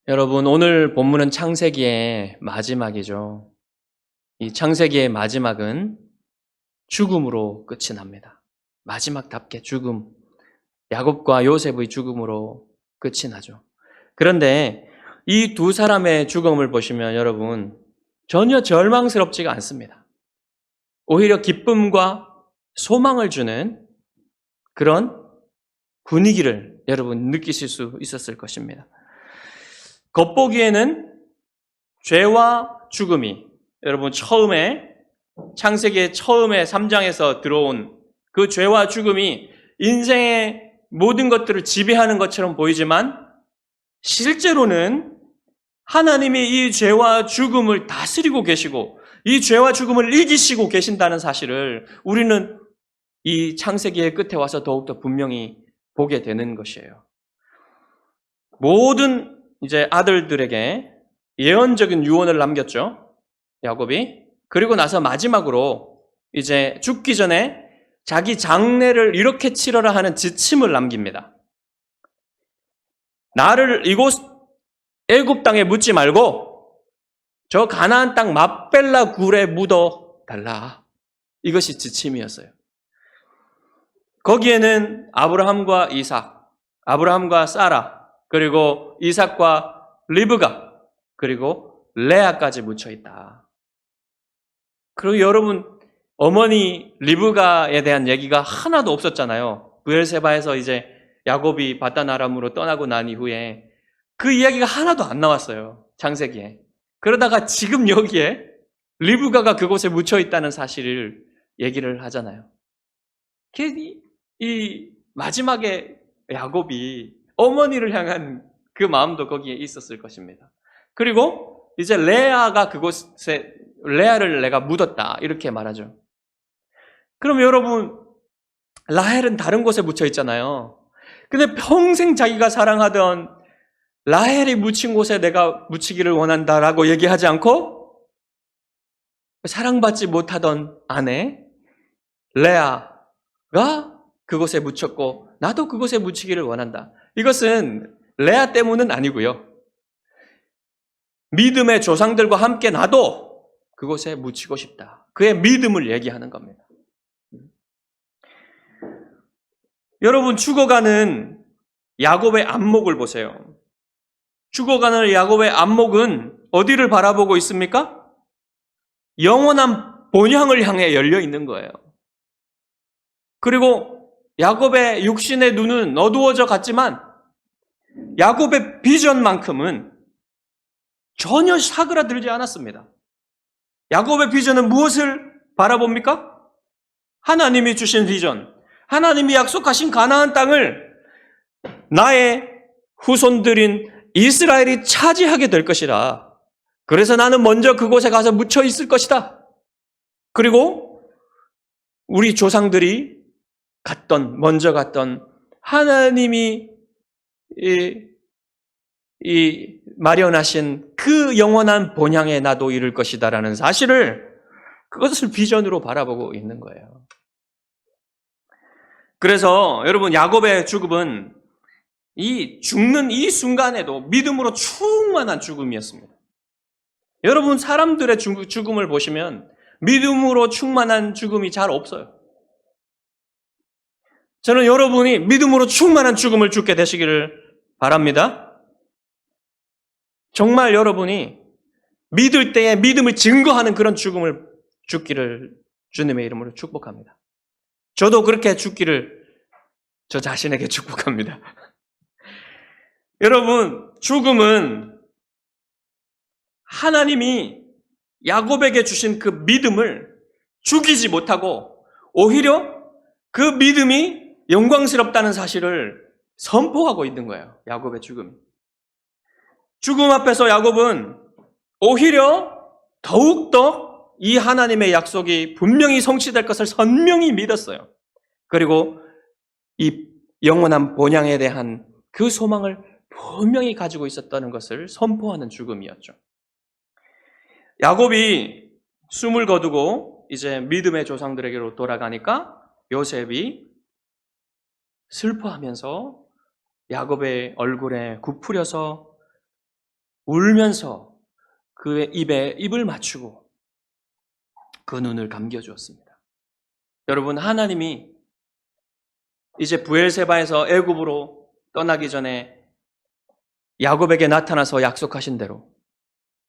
여러분, 오늘 본문은 창세기의 마지막이죠. 이 창세기의 마지막은 죽음으로 끝이 납니다. 마지막답게 죽음, 야곱과 요셉의 죽음으로 끝이 나죠. 그런데 이 두 사람의 죽음을 보시면 여러분, 전혀 절망스럽지가 않습니다. 오히려 기쁨과 소망을 주는 그런 분위기를 여러분 느끼실 수 있었을 것입니다. 겉보기에는 죄와 죽음이 여러분 창세기의 처음에 3장에서 들어온 그 죄와 죽음이 인생의 모든 것들을 지배하는 것처럼 보이지만 실제로는 하나님이 이 죄와 죽음을 다스리고 계시고 이 죄와 죽음을 이기시고 계신다는 사실을 우리는 이 창세기의 끝에 와서 더욱더 분명히 보게 되는 것이에요. 모든 이제 아들들에게 예언적인 유언을 남겼죠. 야곱이. 그리고 나서 마지막으로 이제 죽기 전에 자기 장례를 이렇게 치러라 하는 지침을 남깁니다. 나를 이곳 애굽 땅에 묻지 말고 저 가나안 땅 맙벨라 굴에 묻어 달라. 이것이 지침이었어요. 거기에는 아브라함과 이삭, 아브라함과 사라, 그리고 이삭과 리브가, 그리고 레아까지 묻혀 있다. 그리고 여러분, 어머니 리브가에 대한 얘기가 하나도 없었잖아요. 브엘세바에서 이제 야곱이 바단 아람으로 떠나고 난 이후에 그 이야기가 하나도 안 나왔어요. 창세기에. 그러다가 지금 여기에 리브가가 그곳에 묻혀 있다는 사실을 얘기를 하잖아요. 이 마지막에 야곱이 어머니를 향한 그 마음도 거기에 있었을 것입니다. 그리고 이제 레아가 그곳에 레아를 내가 묻었다 이렇게 말하죠. 그럼 여러분 라헬은 다른 곳에 묻혀 있잖아요. 근데 평생 자기가 사랑하던 라헬이 묻힌 곳에 내가 묻히기를 원한다라고 얘기하지 않고 사랑받지 못하던 아내 레아가 그곳에 묻혔고 나도 그곳에 묻히기를 원한다. 이것은 레아 때문은 아니고요. 믿음의 조상들과 함께 나도 그곳에 묻히고 싶다. 그의 믿음을 얘기하는 겁니다. 여러분 죽어가는 야곱의 안목을 보세요. 죽어가는 야곱의 안목은 어디를 바라보고 있습니까? 영원한 본향을 향해 열려 있는 거예요. 그리고 야곱의 육신의 눈은 어두워져 갔지만 야곱의 비전만큼은 전혀 사그라들지 않았습니다. 야곱의 비전은 무엇을 바라봅니까? 하나님이 주신 비전, 하나님이 약속하신 가나안 땅을 나의 후손들인 이스라엘이 차지하게 될 것이라. 그래서 나는 먼저 그곳에 가서 묻혀 있을 것이다. 그리고 우리 조상들이 먼저 갔던 하나님이 마련하신 그 영원한 본향에 나도 이룰 것이다라는 사실을 그것을 비전으로 바라보고 있는 거예요. 그래서 여러분 야곱의 죽음은 이 죽는 이 순간에도 믿음으로 충만한 죽음이었습니다. 여러분 사람들의 죽음을 보시면 믿음으로 충만한 죽음이 잘 없어요. 저는 여러분이 믿음으로 충만한 죽음을 죽게 되시기를 바랍니다. 정말 여러분이 믿을 때에 믿음을 증거하는 그런 죽음을 죽기를 주님의 이름으로 축복합니다. 저도 그렇게 죽기를 저 자신에게 축복합니다. 여러분, 죽음은 하나님이 야곱에게 주신 그 믿음을 죽이지 못하고 오히려 그 믿음이 영광스럽다는 사실을 선포하고 있는 거예요. 야곱의 죽음이. 죽음 앞에서 야곱은 오히려 더욱더 이 하나님의 약속이 분명히 성취될 것을 선명히 믿었어요. 그리고 이 영원한 본향에 대한 그 소망을 분명히 가지고 있었다는 것을 선포하는 죽음이었죠. 야곱이 숨을 거두고 이제 믿음의 조상들에게로 돌아가니까 요셉이 슬퍼하면서 야곱의 얼굴에 굽으려서 울면서 그의 입에 입을 맞추고 그 눈을 감겨주었습니다. 여러분, 하나님이 이제 브엘세바에서 애굽으로 떠나기 전에 야곱에게 나타나서 약속하신 대로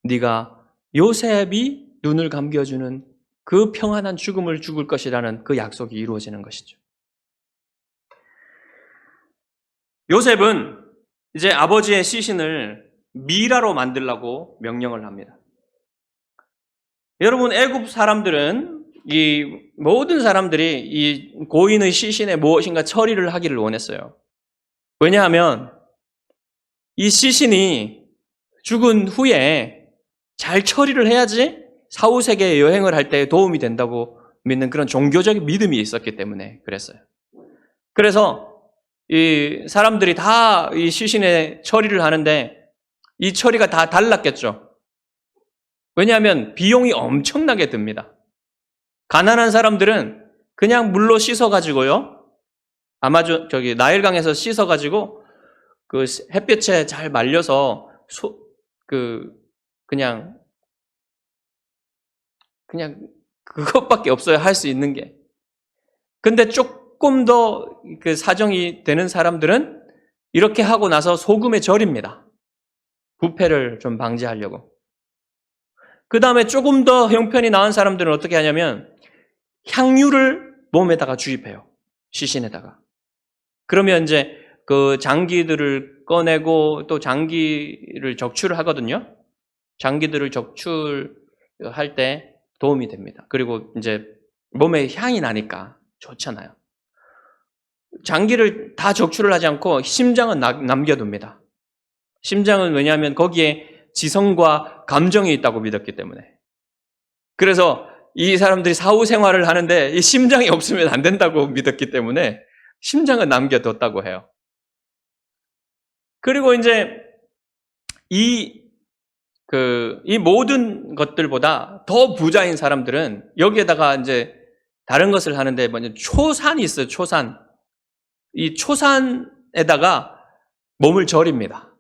네가 요셉이 눈을 감겨주는 그 평안한 죽음을 죽을 것이라는 그 약속이 이루어지는 것이죠. 요셉은 이제 아버지의 시신을 미라로 만들라고 명령을 합니다. 여러분, 애굽 사람들은 이 모든 사람들이 이 고인의 시신에 무엇인가 처리를 하기를 원했어요. 왜냐하면 이 시신이 죽은 후에 잘 처리를 해야지 사후세계에 여행을 할 때 도움이 된다고 믿는 그런 종교적인 믿음이 있었기 때문에 그랬어요. 그래서 이 사람들이 다 이 시신에 처리를 하는데 이 처리가 다 달랐겠죠. 왜냐하면 비용이 엄청나게 듭니다. 가난한 사람들은 그냥 물로 씻어가지고요. 나일강에서 씻어가지고 그 햇볕에 잘 말려서 그냥 그것밖에 없어요. 할 수 있는 게. 근데 조금 더 그 사정이 되는 사람들은 이렇게 하고 나서 소금에 절입니다. 부패를 좀 방지하려고. 그 다음에 조금 더 형편이 나은 사람들은 어떻게 하냐면 향유를 몸에다가 주입해요. 시신에다가. 그러면 이제 그 장기들을 꺼내고 또 장기를 적출을 하거든요. 장기들을 적출할 때 도움이 됩니다. 그리고 이제 몸에 향이 나니까 좋잖아요. 장기를 다 적출을 하지 않고 심장은 남겨둡니다. 심장은 왜냐하면 거기에 지성과 감정이 있다고 믿었기 때문에. 그래서 이 사람들이 사후 생활을 하는데 이 심장이 없으면 안 된다고 믿었기 때문에 심장은 남겨뒀다고 해요. 그리고 이제 이 모든 것들보다 더 부자인 사람들은 여기에다가 이제 다른 것을 하는데 뭐냐, 초산이 있어요, 초산. 이 초산에다가 몸을 절입니다.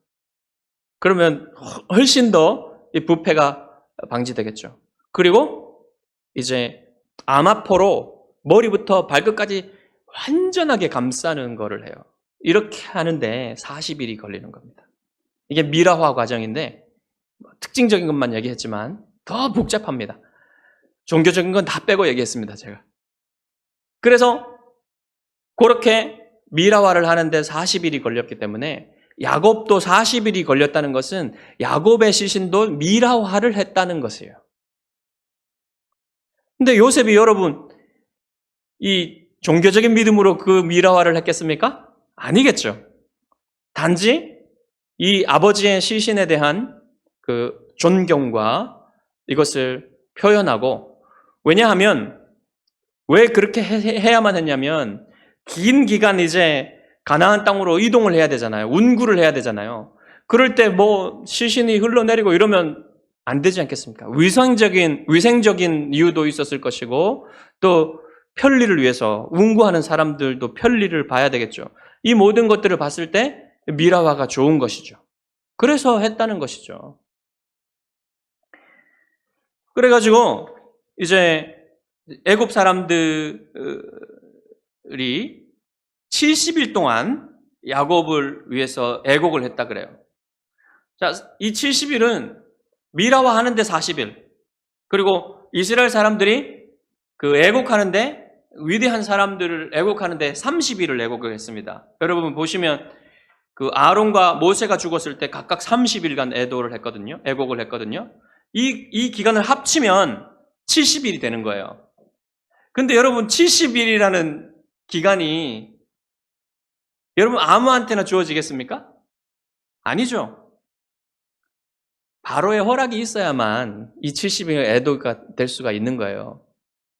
그러면 훨씬 더 이 부패가 방지되겠죠. 그리고 이제 암화포로 머리부터 발끝까지 완전하게 감싸는 거를 해요. 이렇게 하는데 40일이 걸리는 겁니다. 이게 미라화 과정인데 특징적인 것만 얘기했지만 더 복잡합니다. 종교적인 건 다 빼고 얘기했습니다, 제가. 그래서 그렇게 미라화를 하는데 40일이 걸렸기 때문에 야곱도 40일이 걸렸다는 것은 야곱의 시신도 미라화를 했다는 것이에요. 근데 요셉이 여러분 이 종교적인 믿음으로 그 미라화를 했겠습니까? 아니겠죠. 단지 이 아버지의 시신에 대한 그 존경과 이것을 표현하고, 왜냐하면 왜 그렇게 해야만 했냐면 긴 기간 이제 가나안 땅으로 이동을 해야 되잖아요. 운구를 해야 되잖아요. 그럴 때 뭐 시신이 흘러내리고 이러면 안 되지 않겠습니까? 위생적인 이유도 있었을 것이고 또 편리를 위해서 운구하는 사람들도 편리를 봐야 되겠죠. 이 모든 것들을 봤을 때 미라화가 좋은 것이죠. 그래서 했다는 것이죠. 그래가지고 이제 애굽 사람들이 70일 동안 야곱을 위해서 애곡을 했다 그래요. 자, 이 70일은 미라화 하는데 40일. 그리고 이스라엘 사람들이 그 애곡하는데 위대한 사람들을 애곡하는데 30일을 애곡을 했습니다. 여러분 보시면 그 아론과 모세가 죽었을 때 각각 30일간 애곡을 했거든요. 이 기간을 합치면 70일이 되는 거예요. 근데 여러분 70일이라는 기간이 여러분 아무한테나 주어지겠습니까? 아니죠. 바로의 허락이 있어야만 이 70일의 애도가 될 수가 있는 거예요.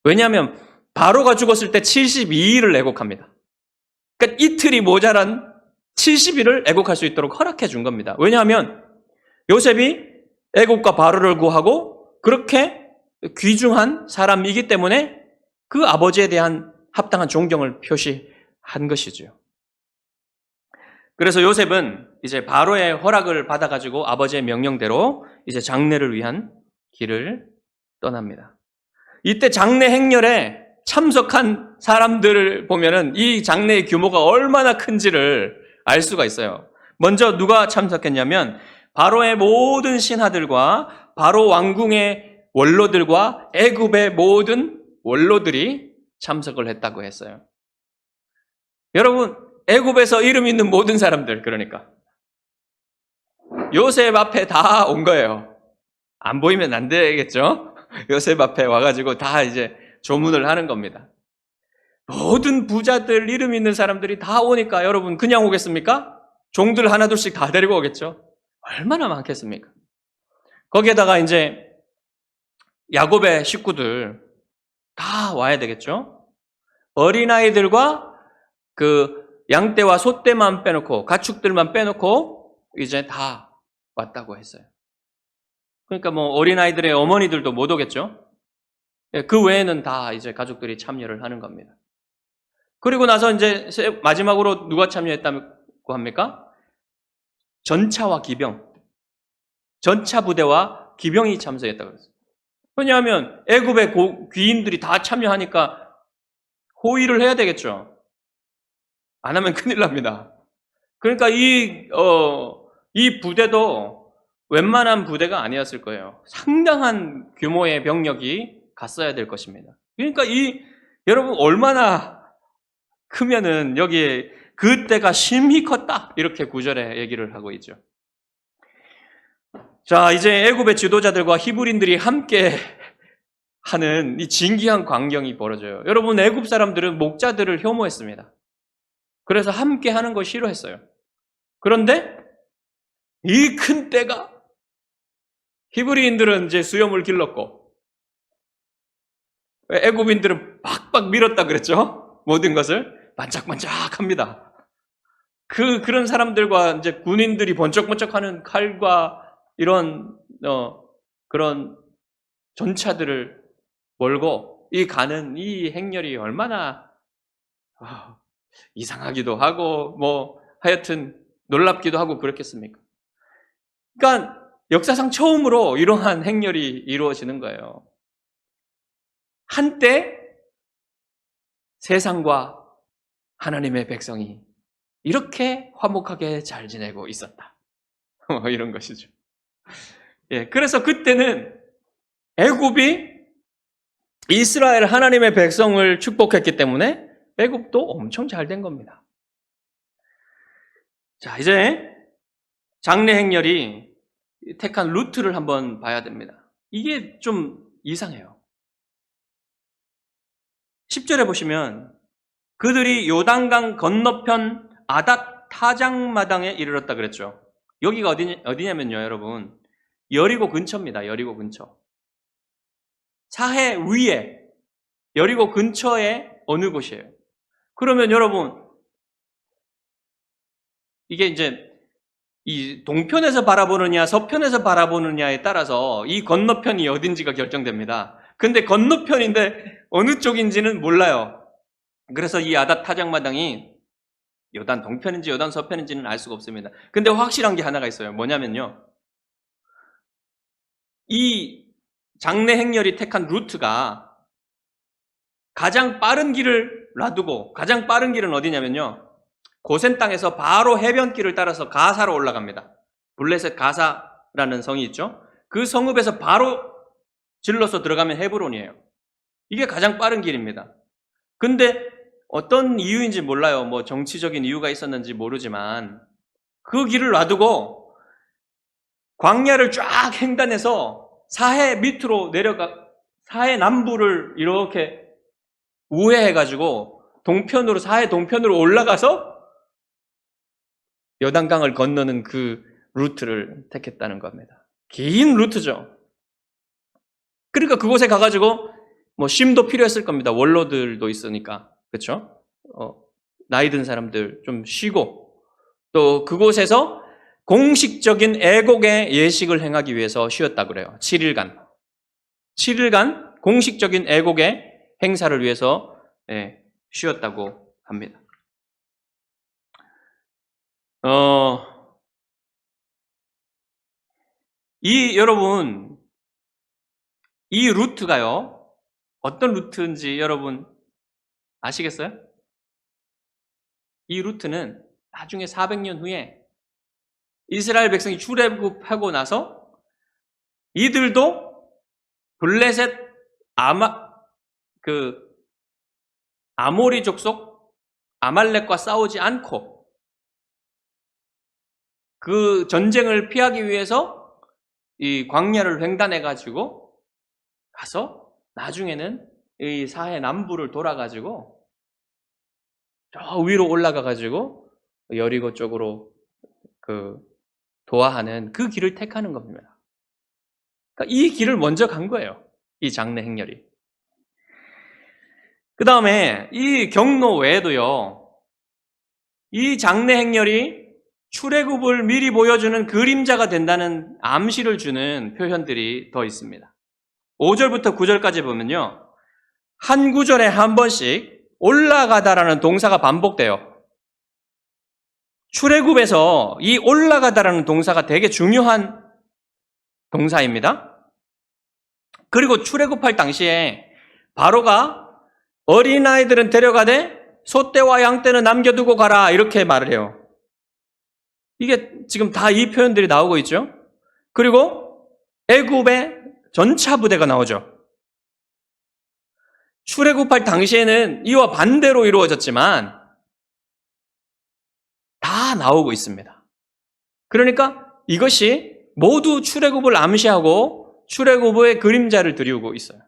왜냐하면 바로가 죽었을 때 72일을 애곡합니다. 그러니까 이틀이 모자란 70일을 애곡할 수 있도록 허락해 준 겁니다. 왜냐하면 요셉이 애곡과 바로를 구하고 그렇게 귀중한 사람이기 때문에 그 아버지에 대한 합당한 존경을 표시한 것이죠. 그래서 요셉은 이제 바로의 허락을 받아가지고 아버지의 명령대로 이제 장례를 위한 길을 떠납니다. 이때 장례 행렬에 참석한 사람들을 보면은 이 장례의 규모가 얼마나 큰지를 알 수가 있어요. 먼저 누가 참석했냐면 바로의 모든 신하들과 바로 왕궁의 원로들과 애굽의 모든 원로들이 참석을 했다고 했어요. 여러분, 애굽에서 이름 있는 모든 사람들, 그러니까 요셉 앞에 다 온 거예요. 안 보이면 안 되겠죠? 요셉 앞에 와가지고 다 이제 조문을 하는 겁니다. 모든 부자들, 이름 있는 사람들이 다 오니까 여러분 그냥 오겠습니까? 종들 하나둘씩 다 데리고 오겠죠? 얼마나 많겠습니까? 거기에다가 이제 야곱의 식구들 다 와야 되겠죠? 어린아이들과 그 양떼와 소떼만 빼놓고 가축들만 빼놓고 이제 다 왔다고 했어요. 그러니까 뭐 어린아이들의 어머니들도 못 오겠죠? 그 외에는 다 이제 가족들이 참여를 하는 겁니다. 그리고 나서 이제 마지막으로 누가 참여했다고 합니까? 전차와 기병, 전차 부대와 기병이 참석했다고 그랬어요. 왜냐하면 애굽의 귀인들이 다 참여하니까 호위를 해야 되겠죠. 안 하면 큰일 납니다. 그러니까 이 부대도 웬만한 부대가 아니었을 거예요. 상당한 규모의 병력이 갔어야 될 것입니다. 그러니까 여러분 얼마나 크면은 여기에 그때가 심히 컸다 이렇게 구절에 얘기를 하고 있죠. 자, 이제 애굽의 지도자들과 히브리인들이 함께 하는 이 진기한 광경이 벌어져요. 여러분, 애굽 사람들은 목자들을 혐오했습니다. 그래서 함께 하는 걸 싫어했어요. 그런데 이 큰 떼가 히브리인들은 이제 수염을 길렀고 애굽인들은 빡빡 밀었다 그랬죠. 모든 것을 반짝반짝합니다. 그런 사람들과 이제 군인들이 번쩍번쩍하는 칼과 이런 그런 전차들을 몰고 가는 이 행렬이 얼마나 이상하기도 하고 뭐 하여튼 놀랍기도 하고 그렇겠습니까? 그러니까 역사상 처음으로 이러한 행렬이 이루어지는 거예요. 한때 세상과 하나님의 백성이 이렇게 화목하게 잘 지내고 있었다. 이런 것이죠. 예, 그래서 그때는 애굽이 이스라엘 하나님의 백성을 축복했기 때문에 애굽도 엄청 잘 된 겁니다. 자, 이제 장례 행렬이 택한 루트를 한번 봐야 됩니다. 이게 좀 이상해요. 10절에 보시면 그들이 요단강 건너편 아닷 타장마당에 이르렀다 그랬죠. 여기가 어디냐면요, 여러분. 여리고 근처입니다. 여리고 근처. 사해 위에 여리고 근처에 어느 곳이에요. 그러면 여러분 이게 이제 이 동편에서 바라보느냐 서편에서 바라보느냐에 따라서 이 건너편이 어딘지가 결정됩니다. 근데 건너편인데 어느 쪽인지는 몰라요. 그래서 이 아닷 타작마당이 요단 동편인지 요단 서편인지는 알 수가 없습니다. 근데 확실한 게 하나가 있어요. 뭐냐면요. 이 장례 행렬이 택한 루트가 가장 빠른 길을 놔두고 가장 빠른 길은 어디냐면요. 고센 땅에서 바로 해변길을 따라서 가사로 올라갑니다. 블레셋 가사라는 성이 있죠. 그 성읍에서 바로 질러서 들어가면 헤브론이에요. 이게 가장 빠른 길입니다. 근데 어떤 이유인지 몰라요. 뭐 정치적인 이유가 있었는지 모르지만 그 길을 놔두고 광야를 쫙 횡단해서 사해 밑으로 사해 남부를 이렇게 우회해가지고 사해 동편으로 올라가서 요단강을 건너는 그 루트를 택했다는 겁니다. 긴 루트죠. 그러니까 그곳에 가가지고 뭐 쉼도 필요했을 겁니다. 원로들도 있으니까. 그렇죠? 나이 든 사람들 좀 쉬고 또 그곳에서 공식적인 애곡의 예식을 행하기 위해서 쉬었다고 그래요. 7일간 공식적인 애곡의 행사를 위해서 쉬었다고 합니다. 여러분, 이 루트가요, 어떤 루트인지 여러분 아시겠어요? 이 루트는 나중에 400년 후에 이스라엘 백성이 출애굽하고 나서 이들도 블레셋 아모리 족속 아말렉과 싸우지 않고 그 전쟁을 피하기 위해서 이 광야를 횡단해가지고 가서 나중에는 이 사해 남부를 돌아가지고 저 위로 올라가가지고 여리고 쪽으로 도하하는 그 길을 택하는 겁니다. 그러니까 이 길을 먼저 간 거예요. 이 장래 행렬이. 그 다음에 이 경로 외에도요, 이 장래 행렬이 출애굽을 미리 보여주는 그림자가 된다는 암시를 주는 표현들이 더 있습니다. 5절부터 9절까지 보면요, 한 구절에 한 번씩 올라가다라는 동사가 반복돼요. 출애굽에서 이 올라가다라는 동사가 되게 중요한 동사입니다. 그리고 출애굽할 당시에 바로가 어린아이들은 데려가되 소떼와 양떼는 남겨두고 가라 이렇게 말을 해요. 이게 지금 다 이 표현들이 나오고 있죠. 그리고 애굽의 전차 부대가 나오죠. 출애굽할 당시에는 이와 반대로 이루어졌지만 다 나오고 있습니다. 그러니까 이것이 모두 출애굽을 암시하고 출애굽의 그림자를 드리우고 있어요.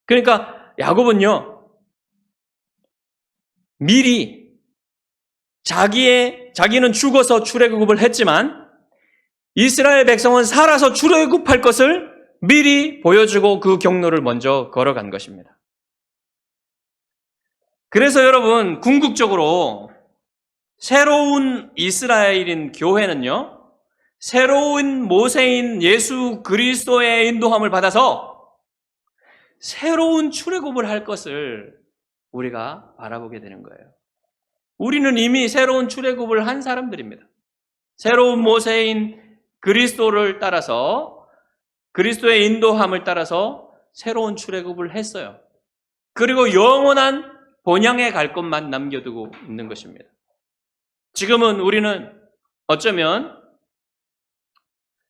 그러니까 야곱은요, 미리 자기는 죽어서 출애굽을 했지만 이스라엘 백성은 살아서 출애굽할 것을 미리 보여주고 그 경로를 먼저 걸어간 것입니다. 그래서 여러분, 궁극적으로 새로운 이스라엘인 교회는요, 새로운 모세인 예수 그리스도의 인도함을 받아서 새로운 출애굽을 할 것을 우리가 바라보게 되는 거예요. 우리는 이미 새로운 출애굽을 한 사람들입니다. 새로운 모세인 그리스도를 따라서, 그리스도의 인도함을 따라서 새로운 출애굽을 했어요. 그리고 영원한 본향에 갈 것만 남겨두고 있는 것입니다. 지금은 우리는 어쩌면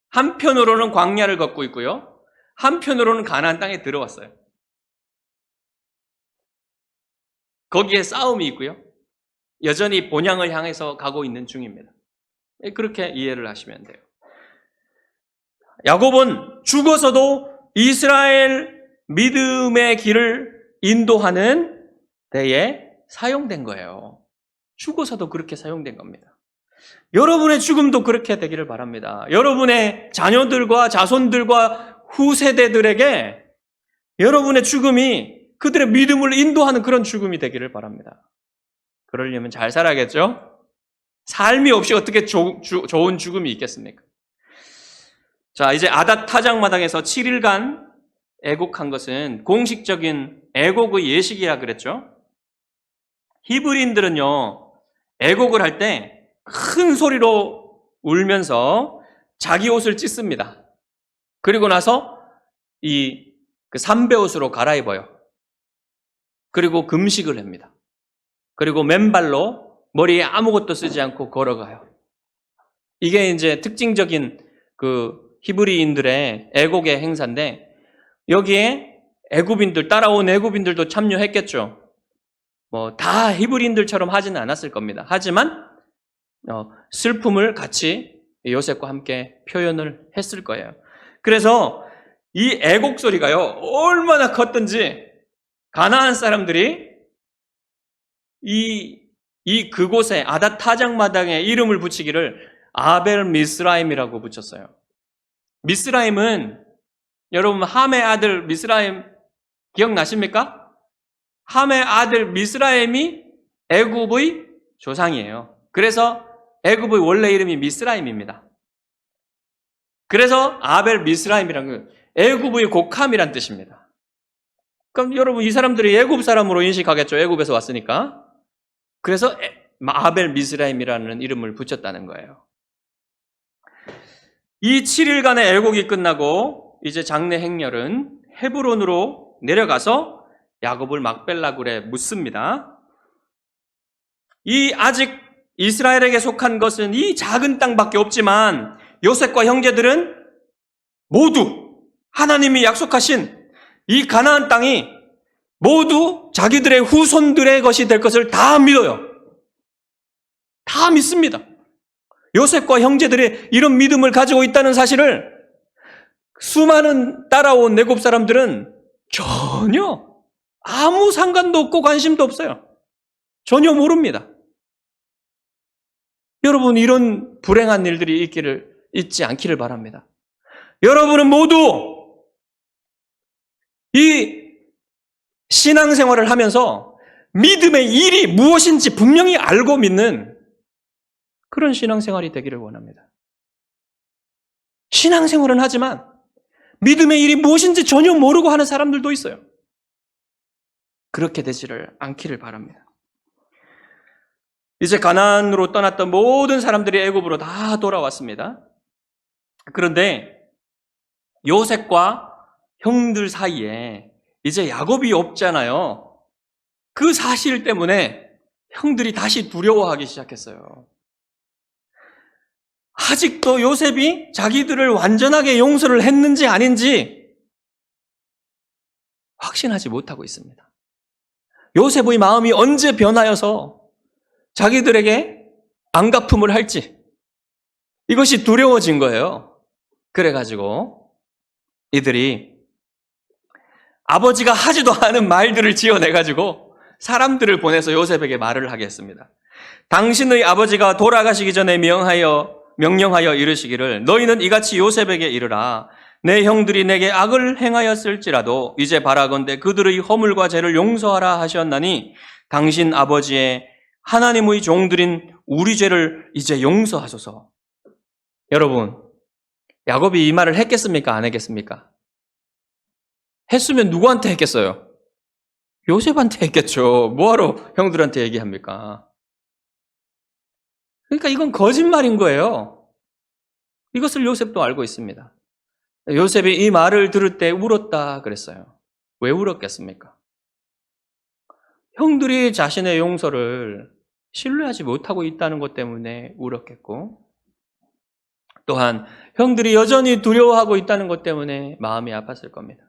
한편으로는 광야를 걷고 있고요, 한편으로는 가나안 땅에 들어왔어요. 거기에 싸움이 있고요, 여전히 본향을 향해서 가고 있는 중입니다. 그렇게 이해를 하시면 돼요. 야곱은 죽어서도 이스라엘 믿음의 길을 인도하는 데에 사용된 거예요. 죽어서도 그렇게 사용된 겁니다. 여러분의 죽음도 그렇게 되기를 바랍니다. 여러분의 자녀들과 자손들과 후세대들에게 여러분의 죽음이 그들의 믿음을 인도하는 그런 죽음이 되기를 바랍니다. 그러려면 잘 살아야겠죠? 삶이 없이 어떻게 좋은 죽음이 있겠습니까? 자, 이제 아닷 타작마당에서 7일간 애곡한 것은 공식적인 애곡의 예식이라 그랬죠? 히브리인들은요, 애곡을 할 때 큰 소리로 울면서 자기 옷을 찢습니다. 그리고 나서 그 삼베옷으로 갈아입어요. 그리고 금식을 합니다. 그리고 맨발로 머리에 아무것도 쓰지 않고 걸어가요. 이게 이제 특징적인 그 히브리인들의 애곡의 행사인데, 여기에 따라온 애굽인들도 참여했겠죠. 다 히브리인들처럼 하지는 않았을 겁니다. 하지만 슬픔을 같이 요셉과 함께 표현을 했을 거예요. 그래서 이 애곡 소리가요, 얼마나 컸던지 가나안 사람들이 그곳에 아닷 타작마당에 이름을 붙이기를 아벨 미스라임이라고 붙였어요. 미스라임은 여러분 함의 아들 미스라임 기억나십니까? 함의 아들 미스라임이 애굽의 조상이에요. 그래서 애굽의 원래 이름이 미스라임입니다. 그래서 아벨 미스라임이라는 건 애굽의 곡함이란 뜻입니다. 그럼 여러분, 이 사람들이 애굽 사람으로 인식하겠죠. 애굽에서 왔으니까. 그래서 아벨 미스라임이라는 이름을 붙였다는 거예요. 이 7일간의 애곡이 끝나고 이제 장례 행렬은 헤브론으로 내려가서 야곱을 막벨라굴에 묻습니다. 이 아직 이스라엘에게 속한 것은 이 작은 땅밖에 없지만 요셉과 형제들은 모두 하나님이 약속하신 이 가나안 땅이 모두 자기들의 후손들의 것이 될 것을 다 믿어요. 다 믿습니다. 요셉과 형제들이 이런 믿음을 가지고 있다는 사실을 수많은 따라온 내곱 사람들은 전혀 아무 상관도 없고 관심도 없어요. 전혀 모릅니다. 여러분, 이런 불행한 일들이 있지 않기를 바랍니다. 여러분은 모두 이 신앙생활을 하면서 믿음의 일이 무엇인지 분명히 알고 믿는 그런 신앙생활이 되기를 원합니다. 신앙생활은 하지만 믿음의 일이 무엇인지 전혀 모르고 하는 사람들도 있어요. 그렇게 되지를 않기를 바랍니다. 이제 가나안으로 떠났던 모든 사람들이 애굽으로 다 돌아왔습니다. 그런데 요셉과 형들 사이에 이제 야곱이 없잖아요. 그 사실 때문에 형들이 다시 두려워하기 시작했어요. 아직도 요셉이 자기들을 완전하게 용서를 했는지 아닌지 확신하지 못하고 있습니다. 요셉의 마음이 언제 변하여서 자기들에게 안갚음을 할지 이것이 두려워진 거예요. 그래가지고 이들이 아버지가 하지도 않은 말들을 지어내가지고 사람들을 보내서 요셉에게 말을 하게 했습니다. 당신의 아버지가 돌아가시기 전에 명령하여 이르시기를 너희는 이같이 요셉에게 이르라. 내 형들이 내게 악을 행하였을지라도 이제 바라건대 그들의 허물과 죄를 용서하라 하셨나니 당신 아버지의 하나님의 종들인 우리 죄를 이제 용서하소서. 여러분, 야곱이 이 말을 했겠습니까? 안 했겠습니까? 했으면 누구한테 했겠어요? 요셉한테 했겠죠. 뭐하러 형들한테 얘기합니까? 그러니까 이건 거짓말인 거예요. 이것을 요셉도 알고 있습니다. 요셉이 이 말을 들을 때 울었다 그랬어요. 왜 울었겠습니까? 형들이 자신의 용서를 신뢰하지 못하고 있다는 것 때문에 울었겠고, 또한 형들이 여전히 두려워하고 있다는 것 때문에 마음이 아팠을 겁니다.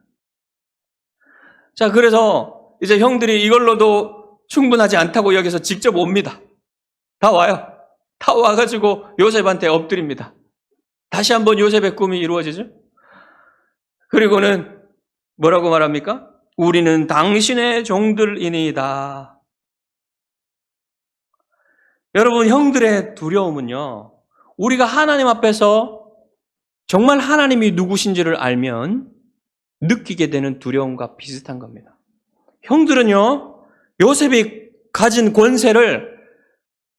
자, 그래서 이제 형들이 이걸로도 충분하지 않다고 여기서 직접 옵니다. 다 와요. 다 와가지고 요셉한테 엎드립니다. 다시 한번 요셉의 꿈이 이루어지죠. 그리고는 뭐라고 말합니까? 우리는 당신의 종들이니이다. 여러분, 형들의 두려움은요, 우리가 하나님 앞에서 정말 하나님이 누구신지를 알면 느끼게 되는 두려움과 비슷한 겁니다. 형들은요, 요셉이 가진 권세를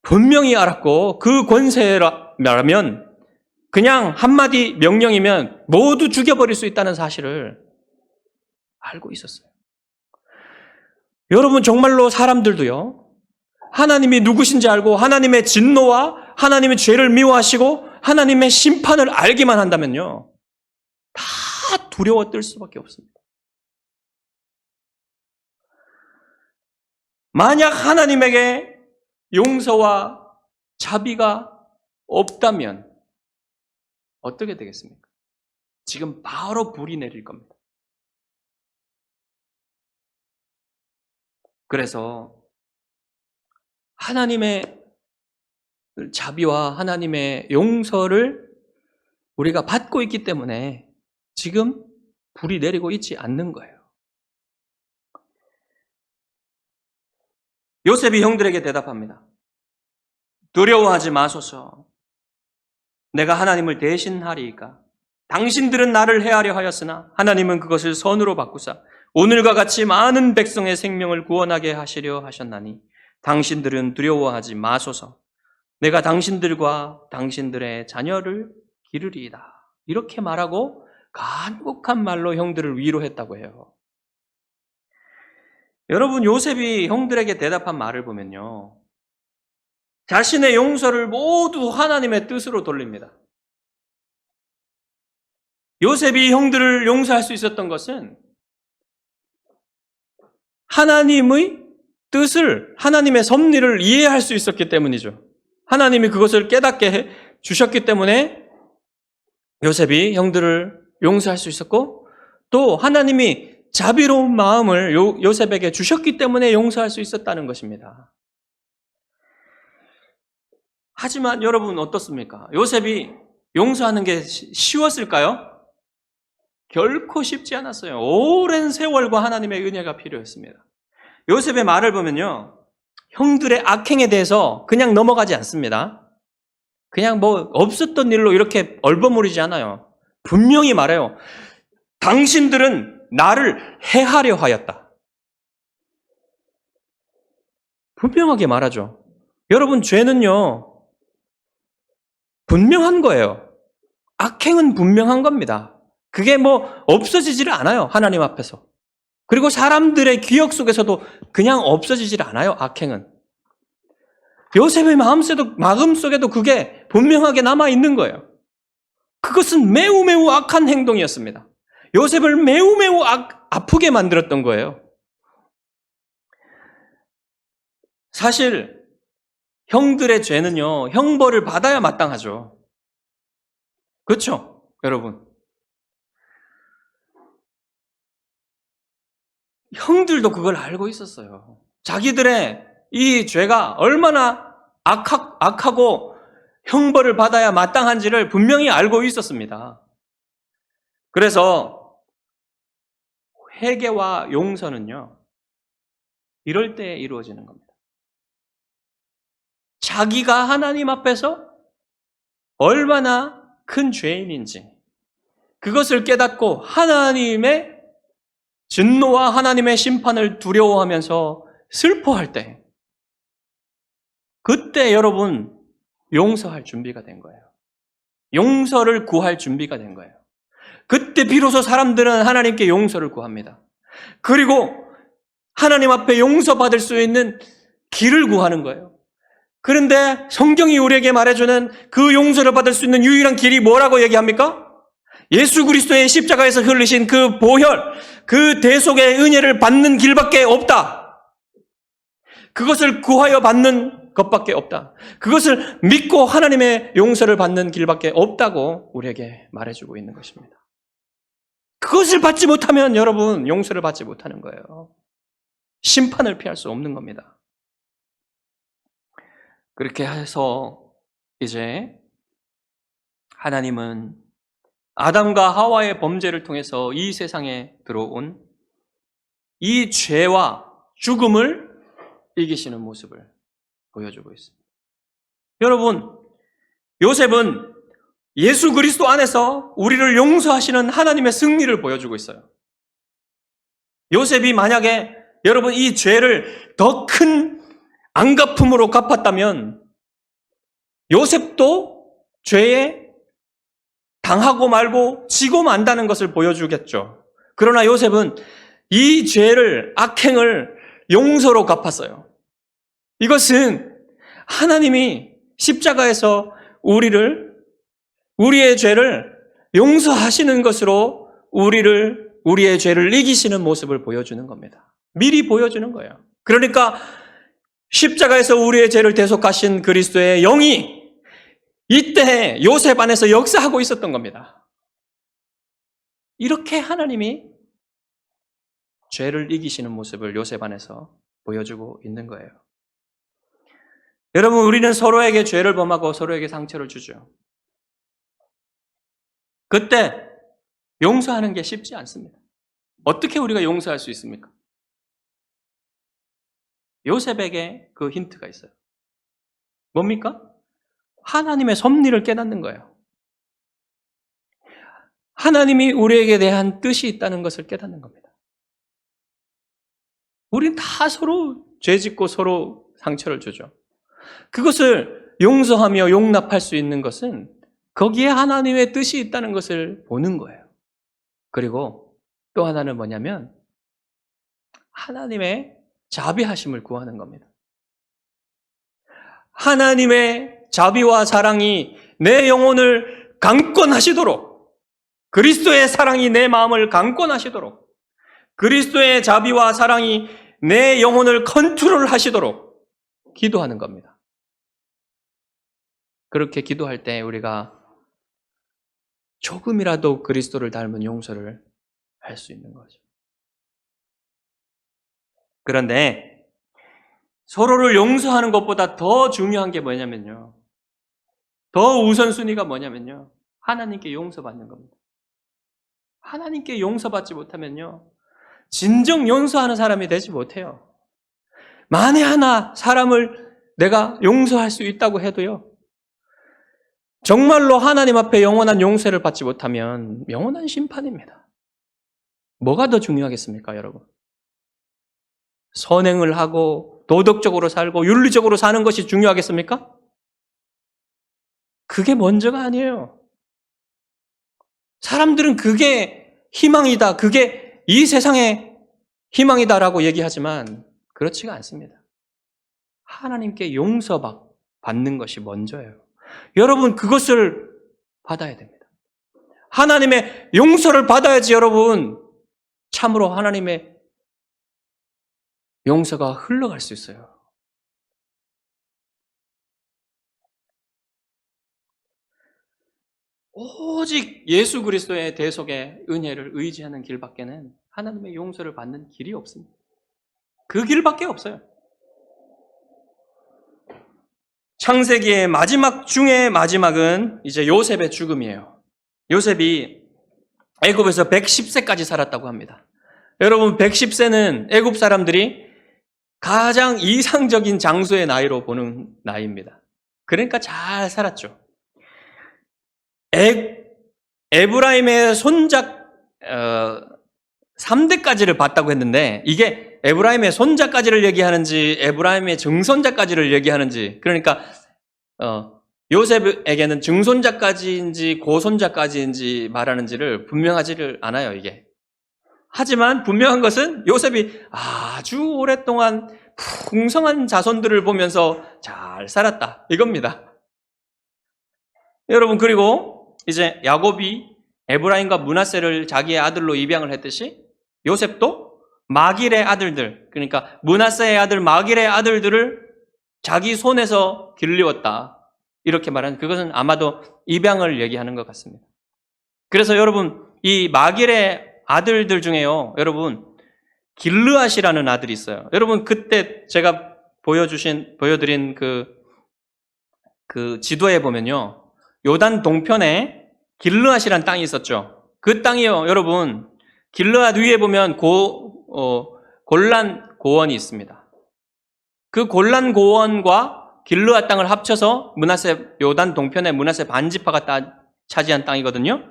분명히 알았고 그 권세라면 그냥 한마디 명령이면 모두 죽여버릴 수 있다는 사실을 알고 있었어요. 여러분, 정말로 사람들도요, 하나님이 누구신지 알고 하나님의 진노와 하나님의 죄를 미워하시고 하나님의 심판을 알기만 한다면요, 다 두려워 떨 수밖에 없습니다. 만약 하나님에게 용서와 자비가 없다면 어떻게 되겠습니까? 지금 바로 불이 내릴 겁니다. 그래서 하나님의 자비와 하나님의 용서를 우리가 받고 있기 때문에 지금 불이 내리고 있지 않는 거예요. 요셉이 형들에게 대답합니다. 두려워하지 마소서. 내가 하나님을 대신하리이까. 당신들은 나를 해하려 하였으나 하나님은 그것을 선으로 바꾸사 오늘과 같이 많은 백성의 생명을 구원하게 하시려 하셨나니 당신들은 두려워하지 마소서. 내가 당신들과 당신들의 자녀를 기르리이다. 이렇게 말하고 간곡한 말로 형들을 위로했다고 해요. 여러분, 요셉이 형들에게 대답한 말을 보면요, 자신의 용서를 모두 하나님의 뜻으로 돌립니다. 요셉이 형들을 용서할 수 있었던 것은 하나님의 뜻을, 하나님의 섭리를 이해할 수 있었기 때문이죠. 하나님이 그것을 깨닫게 해 주셨기 때문에 요셉이 형들을 용서할 수 있었고, 또 하나님이 자비로운 마음을 요셉에게 주셨기 때문에 용서할 수 있었다는 것입니다. 하지만 여러분 어떻습니까? 요셉이 용서하는 게 쉬웠을까요? 결코 쉽지 않았어요. 오랜 세월과 하나님의 은혜가 필요했습니다. 요셉의 말을 보면요, 형들의 악행에 대해서 그냥 넘어가지 않습니다. 그냥 뭐 없었던 일로 이렇게 얼버무리지 않아요. 분명히 말해요. 당신들은 나를 해하려 하였다. 분명하게 말하죠. 여러분, 죄는요 분명한 거예요. 악행은 분명한 겁니다. 그게 뭐 없어지지를 않아요, 하나님 앞에서. 그리고 사람들의 기억 속에서도 그냥 없어지질 않아요, 악행은. 요셉의 마음속에도 그게 분명하게 남아있는 거예요. 그것은 매우 매우 악한 행동이었습니다. 요셉을 매우 매우 아프게 만들었던 거예요. 사실 형들의 죄는요, 형벌을 받아야 마땅하죠. 그렇죠, 여러분? 형들도 그걸 알고 있었어요. 자기들의 이 죄가 얼마나 악하고 형벌을 받아야 마땅한지를 분명히 알고 있었습니다. 그래서 회개와 용서는요, 이럴 때 이루어지는 겁니다. 자기가 하나님 앞에서 얼마나 큰 죄인인지 그것을 깨닫고 하나님의 진노와 하나님의 심판을 두려워하면서 슬퍼할 때, 그때 여러분 용서할 준비가 된 거예요. 용서를 구할 준비가 된 거예요. 그때 비로소 사람들은 하나님께 용서를 구합니다. 그리고 하나님 앞에 용서받을 수 있는 길을 구하는 거예요. 그런데 성경이 우리에게 말해주는 그 용서를 받을 수 있는 유일한 길이 뭐라고 얘기합니까? 예수 그리스도의 십자가에서 흘리신 그 보혈, 그 대속의 은혜를 받는 길밖에 없다. 그것을 구하여 받는 것밖에 없다. 그것을 믿고 하나님의 용서를 받는 길밖에 없다고 우리에게 말해주고 있는 것입니다. 그것을 받지 못하면 여러분 용서를 받지 못하는 거예요. 심판을 피할 수 없는 겁니다. 그렇게 해서 이제 하나님은 아담과 하와의 범죄를 통해서 이 세상에 들어온 이 죄와 죽음을 이기시는 모습을 보여주고 있습니다. 여러분, 요셉은 예수 그리스도 안에서 우리를 용서하시는 하나님의 승리를 보여주고 있어요. 요셉이 만약에 여러분 이 죄를 더 큰 안갚음으로 갚았다면 요셉도 죄에 당하고 말고 지고 만다는 것을 보여주겠죠. 그러나 요셉은 이 죄를, 악행을 용서로 갚았어요. 이것은 하나님이 십자가에서 우리의 죄를 용서하시는 것으로 우리의 죄를 이기시는 모습을 보여주는 겁니다. 미리 보여주는 거예요. 그러니까 십자가에서 우리의 죄를 대속하신 그리스도의 영이 이때 요셉 안에서 역사하고 있었던 겁니다. 이렇게 하나님이 죄를 이기시는 모습을 요셉 안에서 보여주고 있는 거예요. 여러분, 우리는 서로에게 죄를 범하고 서로에게 상처를 주죠. 그때 용서하는 게 쉽지 않습니다. 어떻게 우리가 용서할 수 있습니까? 요셉에게 그 힌트가 있어요. 뭡니까? 하나님의 섭리를 깨닫는 거예요. 하나님이 우리에게 대한 뜻이 있다는 것을 깨닫는 겁니다. 우린 다 서로 죄짓고 서로 상처를 주죠. 그것을 용서하며 용납할 수 있는 것은 거기에 하나님의 뜻이 있다는 것을 보는 거예요. 그리고 또 하나는 뭐냐면 하나님의 자비하심을 구하는 겁니다. 하나님의 자비와 사랑이 내 영혼을 강권하시도록, 그리스도의 사랑이 내 마음을 강권하시도록, 그리스도의 자비와 사랑이 내 영혼을 컨트롤하시도록 기도하는 겁니다. 그렇게 기도할 때 우리가 조금이라도 그리스도를 닮은 용서를 할 수 있는 거죠. 그런데 서로를 용서하는 것보다 더 중요한 게 뭐냐면요. 더 우선순위가 뭐냐면요. 하나님께 용서받는 겁니다. 하나님께 용서받지 못하면요. 진정 용서하는 사람이 되지 못해요. 만에 하나 사람을 내가 용서할 수 있다고 해도요. 정말로 하나님 앞에 영원한 용서를 받지 못하면 영원한 심판입니다. 뭐가 더 중요하겠습니까, 여러분? 선행을 하고 도덕적으로 살고 윤리적으로 사는 것이 중요하겠습니까? 그게 먼저가 아니에요. 사람들은 그게 희망이다, 그게 이 세상의 희망이다라고 얘기하지만 그렇지가 않습니다. 하나님께 용서받는 것이 먼저예요. 여러분, 그것을 받아야 됩니다. 하나님의 용서를 받아야지 여러분, 참으로 하나님의 용서가 흘러갈 수 있어요. 오직 예수 그리스도의 대속의 은혜를 의지하는 길밖에는 하나님의 용서를 받는 길이 없습니다. 그 길밖에 없어요. 창세기의 마지막 중의 마지막은 이제 요셉의 죽음이에요. 요셉이 애굽에서 110세까지 살았다고 합니다. 여러분, 110세는 애굽 사람들이 가장 이상적인 장수의 나이로 보는 나이입니다. 그러니까 잘 살았죠. 에브라임의 손자 3대까지를 봤다고 했는데 이게 에브라임의 손자까지를 얘기하는지 에브라임의 증손자까지를 얘기하는지, 그러니까 요셉에게는 증손자까지인지 고손자까지인지 말하는지를 분명하지를 않아요, 이게. 하지만 분명한 것은 요셉이 아주 오랫동안 풍성한 자손들을 보면서 잘 살았다, 이겁니다. 여러분, 그리고 이제 야곱이 에브라임과 므낫세를 자기의 아들로 입양을 했듯이 요셉도 마길의 아들들, 그러니까 므낫세의 아들 마길의 아들들을 자기 손에서 길리웠다, 이렇게 말하는, 그것은 아마도 입양을 얘기하는 것 같습니다. 그래서 여러분, 이 마길의 아들들 중에요, 여러분, 길르앗이라는 아들이 있어요. 여러분, 그때 제가 보여드린 그 지도에 보면요, 요단 동편에 길르앗이라는 땅이 있었죠. 그 땅이요, 여러분, 길르앗 위에 보면 골란 고원이 있습니다. 그 골란 고원과 길르앗 땅을 합쳐서 요단 동편의 므낫세 반지파가 차지한 땅이거든요.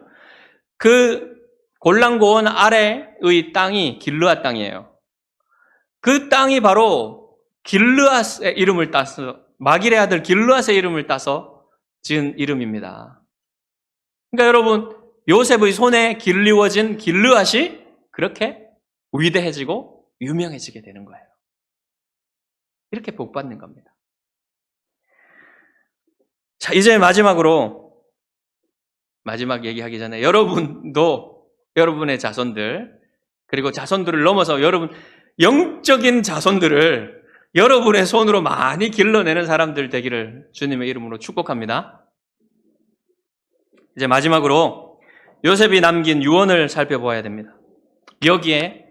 그 골란 고원 아래의 땅이 길르앗 땅이에요. 그 땅이 바로 길르앗의 이름을 따서, 마길의 아들 길르앗의 이름을 따서 지은 이름입니다. 그러니까 여러분, 요셉의 손에 길리워진 길르앗이 그렇게 위대해지고 유명해지게 되는 거예요. 이렇게 복받는 겁니다. 자, 이제 마지막 얘기하기 전에 여러분도 여러분의 자손들, 그리고 자손들을 넘어서 여러분 영적인 자손들을 여러분의 손으로 많이 길러내는 사람들 되기를 주님의 이름으로 축복합니다. 이제 마지막으로 요셉이 남긴 유언을 살펴보아야 됩니다. 여기에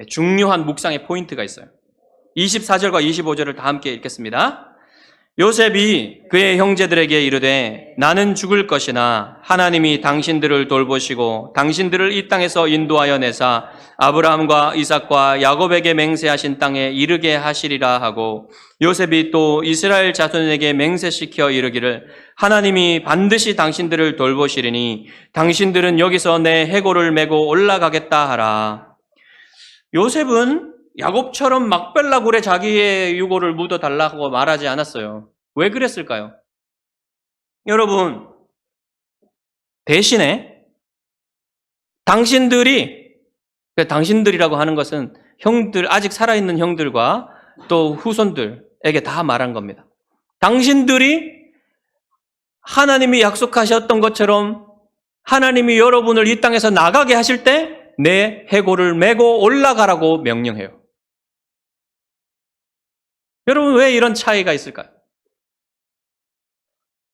중요한 묵상의 포인트가 있어요. 24절과 25절을 다 함께 읽겠습니다. 요셉이 그의 형제들에게 이르되 나는 죽을 것이나 하나님이 당신들을 돌보시고 당신들을 이 땅에서 인도하여 내사 아브라함과 이삭과 야곱에게 맹세하신 땅에 이르게 하시리라 하고, 요셉이 또 이스라엘 자손에게 맹세시켜 이르기를 하나님이 반드시 당신들을 돌보시리니 당신들은 여기서 내 해골을 메고 올라가겠다 하라. 요셉은 야곱처럼 막벨라굴에 자기의 유골을 묻어달라고 말하지 않았어요. 왜 그랬을까요? 여러분, 대신에 당신들이라고 하는 것은 형들, 아직 살아있는 형들과 또 후손들에게 다 말한 겁니다. 당신들이 하나님이 약속하셨던 것처럼 하나님이 여러분을 이 땅에서 나가게 하실 때 내 해골을 메고 올라가라고 명령해요. 여러분, 왜 이런 차이가 있을까요?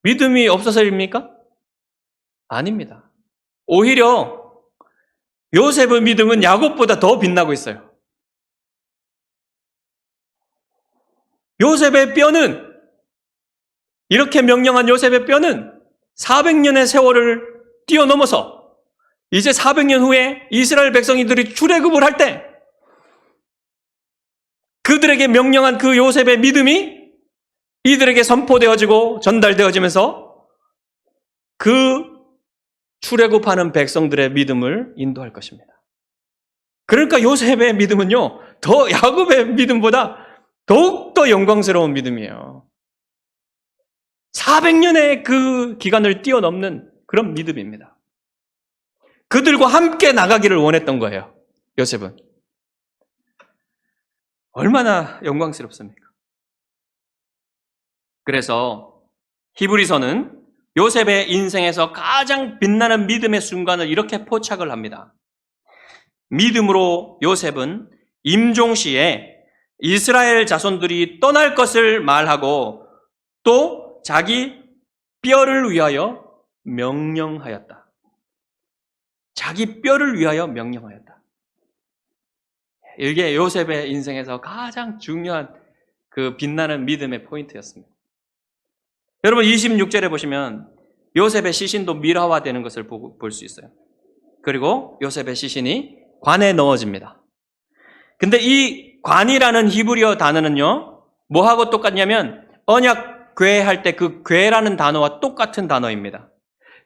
믿음이 없어서입니까? 아닙니다. 오히려 요셉의 믿음은 야곱보다 더 빛나고 있어요. 요셉의 뼈는, 이렇게 명령한 요셉의 뼈는 400년의 세월을 뛰어넘어서 이제 400년 후에 이스라엘 백성들이 출애굽을 할 때 그들에게 명령한 그 요셉의 믿음이 이들에게 선포되어지고 전달되어지면서 그 출애굽하는 백성들의 믿음을 인도할 것입니다. 그러니까 요셉의 믿음은요, 더 야곱의 믿음보다 더욱더 영광스러운 믿음이에요. 400년의 그 기간을 뛰어넘는 그런 믿음입니다. 그들과 함께 나가기를 원했던 거예요, 요셉은. 얼마나 영광스럽습니까? 그래서 히브리서는 요셉의 인생에서 가장 빛나는 믿음의 순간을 이렇게 포착을 합니다. 믿음으로 요셉은 임종시에 이스라엘 자손들이 떠날 것을 말하고 또 자기 뼈를 위하여 명령하였다. 자기 뼈를 위하여 명령하였다. 이게 요셉의 인생에서 가장 중요한 그 빛나는 믿음의 포인트였습니다. 여러분 26절에 보시면 요셉의 시신도 미라화되는 것을 볼 수 있어요. 그리고 요셉의 시신이 관에 넣어집니다. 근데 이 관이라는 히브리어 단어는요, 뭐하고 똑같냐면 언약궤 할 때 그 궤라는 단어와 똑같은 단어입니다.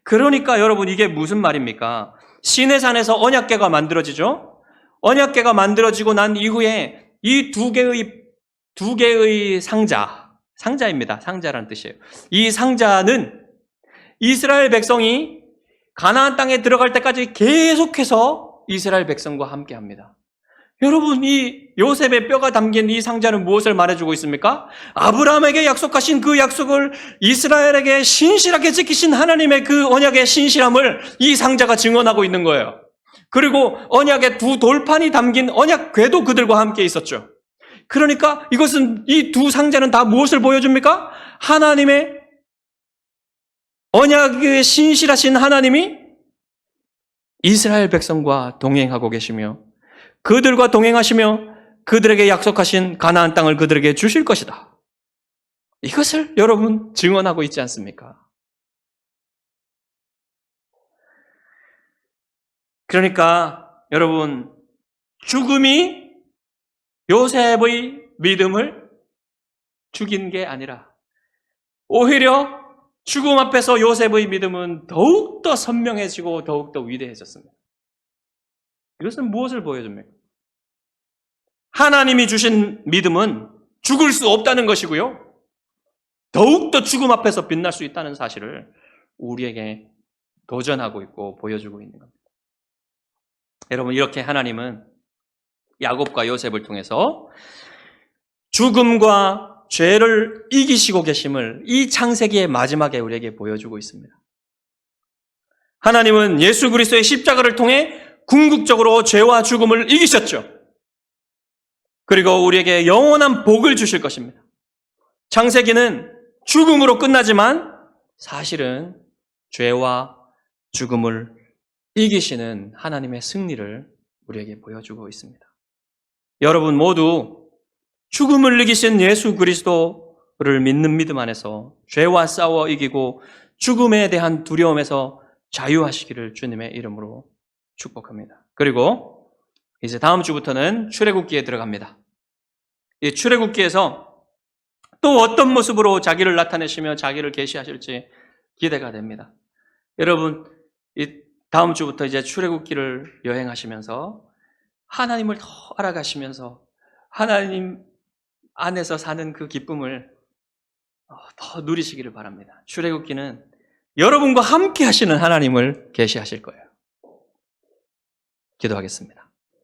그러니까 여러분 이게 무슨 말입니까? 시내산에서 언약궤가 만들어지죠? 언약궤가 만들어지고 난 이후에 이 두 개의 상자입니다. 상자라는 뜻이에요. 이 상자는 이스라엘 백성이 가나안 땅에 들어갈 때까지 계속해서 이스라엘 백성과 함께 합니다. 여러분, 이 요셉의 뼈가 담긴 이 상자는 무엇을 말해주고 있습니까? 아브라함에게 약속하신 그 약속을 이스라엘에게 신실하게 지키신 하나님의 그 언약의 신실함을 이 상자가 증언하고 있는 거예요. 그리고 언약의 두 돌판이 담긴 언약궤도 그들과 함께 있었죠. 그러니까 이것은, 이 두 상자는 다 무엇을 보여줍니까? 하나님의 언약의 신실하신 하나님이 이스라엘 백성과 동행하고 계시며 그들과 동행하시며 그들에게 약속하신 가나안 땅을 그들에게 주실 것이다. 이것을 여러분 증언하고 있지 않습니까? 그러니까 여러분, 죽음이 요셉의 믿음을 죽인 게 아니라 오히려 죽음 앞에서 요셉의 믿음은 더욱더 선명해지고 더욱더 위대해졌습니다. 이것은 무엇을 보여줍니까? 하나님이 주신 믿음은 죽을 수 없다는 것이고요, 더욱더 죽음 앞에서 빛날 수 있다는 사실을 우리에게 도전하고 있고 보여주고 있는 겁니다. 여러분, 이렇게 하나님은 야곱과 요셉을 통해서 죽음과 죄를 이기시고 계심을 이 창세기의 마지막에 우리에게 보여주고 있습니다. 하나님은 예수 그리스도의 십자가를 통해 궁극적으로 죄와 죽음을 이기셨죠. 그리고 우리에게 영원한 복을 주실 것입니다. 창세기는 죽음으로 끝나지만 사실은 죄와 죽음을 이기시는 하나님의 승리를 우리에게 보여주고 있습니다. 여러분 모두 죽음을 이기신 예수 그리스도를 믿는 믿음 안에서 죄와 싸워 이기고 죽음에 대한 두려움에서 자유하시기를 주님의 이름으로 축복합니다. 그리고 이제 다음 주부터는 출애굽기에 들어갑니다. 이 출애굽기에서 또 어떤 모습으로 자기를 나타내시며 자기를 계시하실지 기대가 됩니다. 여러분, 이 다음 주부터 이제 출애굽기를 여행하시면서 하나님을 더 알아가시면서 하나님 안에서 사는 그 기쁨을 더 누리시기를 바랍니다. 출애굽기는 여러분과 함께 하시는 하나님을 계시하실 거예요. 기도하겠습니다.